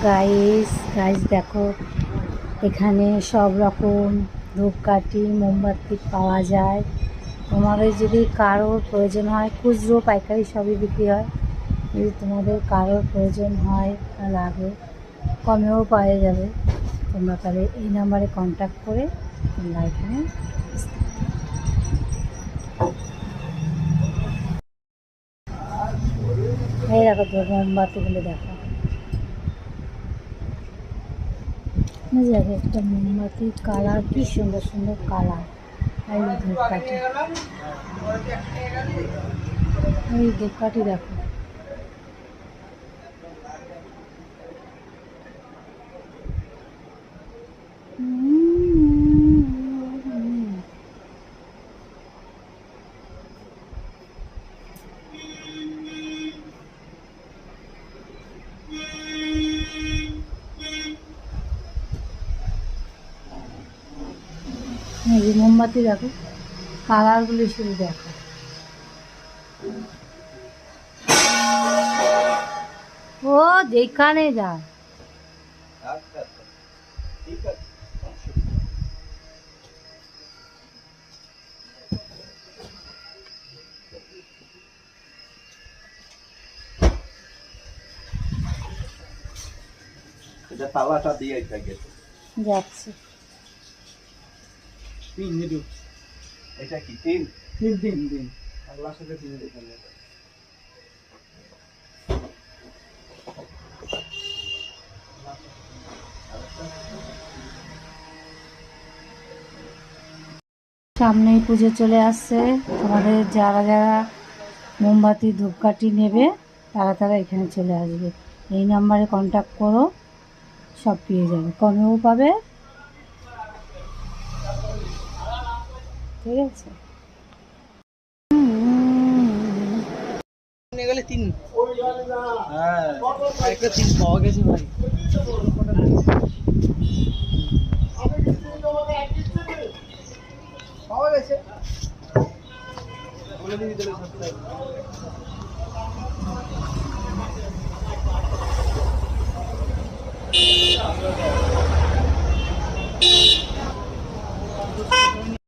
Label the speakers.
Speaker 1: Guys guys দেখো, এখানে সব রকম ধূপকাঠি মোমবাতি পাওয়া যায়। তোমাদের যদি কারোর প্রয়োজন হয়, খুচরো পাইকারি সবই বিক্রি হয়। যদি তোমাদের কারোর প্রয়োজন হয় বা লাগে, কমেও পাওয়া যাবে। তোমরা তাহলে এই নাম্বারে কন্ট্যাক্ট করে তোমরা এখানে আসতে পারো। এই দেখো তো মোমবাতিগুলো দেখো, একটা মোমবাতির কালার কি সুন্দর সুন্দর কালার। এই ধূপকাঠি, এই ধূপকাঠি দেখো। এই যে মোমবাতি দেখো, কালারগুলি শুধু দেখো। ও যেখানে যায়
Speaker 2: তালাটা দিয়ে
Speaker 1: যাচ্ছে।
Speaker 2: এটা কি তিন
Speaker 3: তিন তিন দিন আল্লাহর সাথে তিন দিন।
Speaker 1: সামনেই পুজো চলে আসছে। তোমাদের যারা যারা মোমবাতি ধূপকাঠি নেবে তারা তারা এখানে চলে আসবে। এই নাম্বারে কন্ট্যাক্ট করো, সব পেয়ে যাবে, কমেও পাবে। ঠিক আছে।
Speaker 3: গেলে তিন, হ্যাঁ একটা তিন পাওয়া গেছে ভাই। পাওয়া গেছে বলে দিবি তাহলে সপ্তাহে।